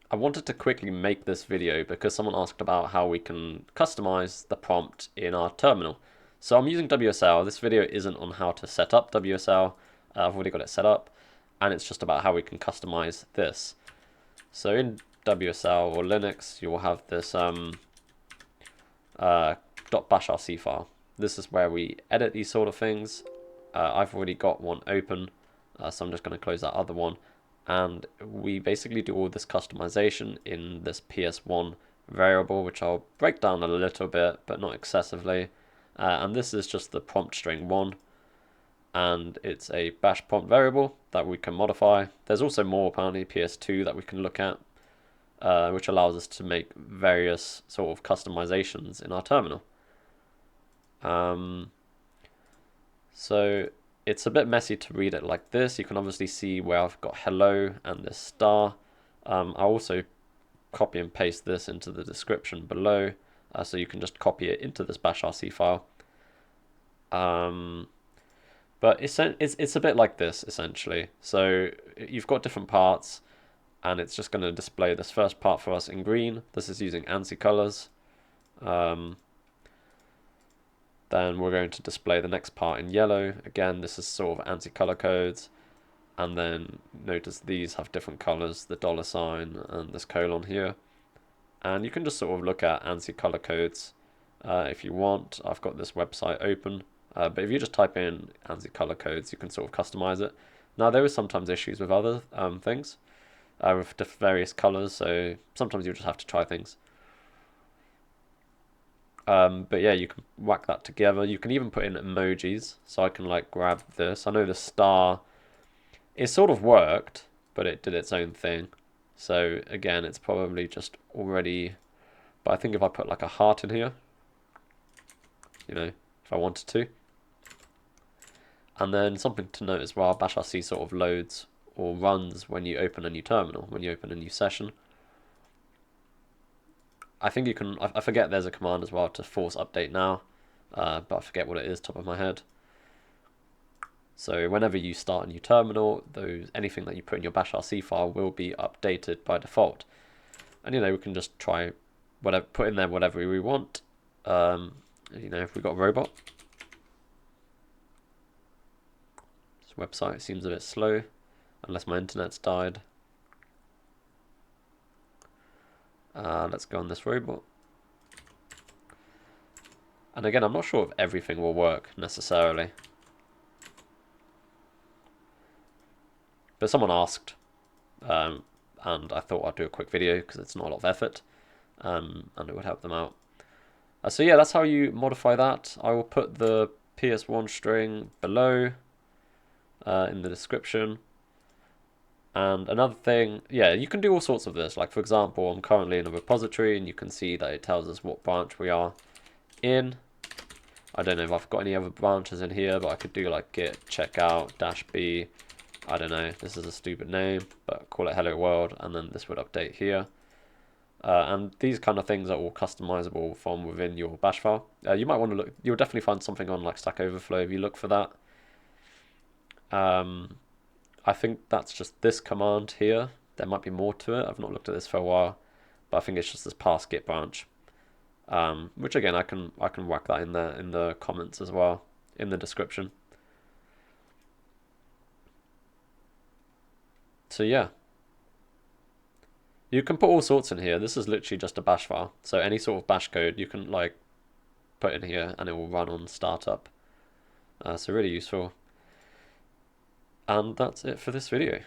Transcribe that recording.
I wanted to quickly make this video because someone asked about how we can customize the prompt in our terminal. So I'm using WSL. This video isn't on how to set up WSL. I've already got it set up, and it's just about how we can customize this. So in WSL or Linux, you will have this .bashrc file. This is where we edit these sort of things. I've already got one open, so I'm just going to close that other one. And we basically do all this customization in this PS1 variable, which I'll break down a little bit, but not excessively. And this is just the prompt string 1, and it's a bash prompt variable that we can modify. There's also more, apparently, PS2 that we can look at, which allows us to make various sort of customizations in our terminal. So it's a bit messy to read it like this. You can obviously see where I've got hello and this star. I'll also copy and paste this into the description below, so you can just copy it into this bashrc file. But it's a bit like this, essentially. So you've got different parts, and it's just going to display this first part for us in green. This is using ANSI colors. Then we're going to display the next part in yellow. Again, this is sort of ANSI color codes. And then notice these have different colors, the $sign and this colon here. And you can just sort of look at ANSI color codes if you want. I've got this website open. But if you just type in ANSI color codes, you can sort of customize it. Now, there is sometimes issues with other things, with various colors. So sometimes you just have to try things. But yeah, you can whack that together. You can even put in emojis. So I can like grab this. I know the star, it sort of worked, but it did its own thing. So again, it's probably just already, but I think if I put like a heart in here, you know, if I wanted to. And then something to note as well, bashrc sort of loads or runs when you open a new terminal, when you open a new session. I think you can, I forget there's a command as well to force update now, but I forget what it is top of my head. So whenever you start a new terminal, anything that you put in your bashrc file will be updated by default. And you know, we can just try whatever, put in there whatever we want. You know, if we got a robot. This website seems a bit slow, unless my internet's died. Let's go on this robot. And again, I'm not sure if everything will work necessarily. But someone asked, and I thought I'd do a quick video because it's not a lot of effort, and it would help them out. So yeah, that's how you modify that. I will put the PS1 string below in the description. And another thing, yeah, you can do all sorts of this. Like, for example, I'm currently in a repository, and you can see that it tells us what branch we are in. I don't know if I've got any other branches in here, but I could do like git checkout -b. I don't know, this is a stupid name, but call it hello world, and then this would update here. And these kind of things are all customizable from within your bash file. You might want to look, you'll definitely find something on like Stack Overflow if you look for that. I think that's just this command here. There might be more to it. I've not looked at this for a while, but I think it's just this pass git branch. Which again, I can whack that in there in the comments as well, in the description. So yeah, you can put all sorts in here. This is literally just a bash file. So any sort of bash code you can like put in here, and it will run on startup. So really useful. And that's it for this video.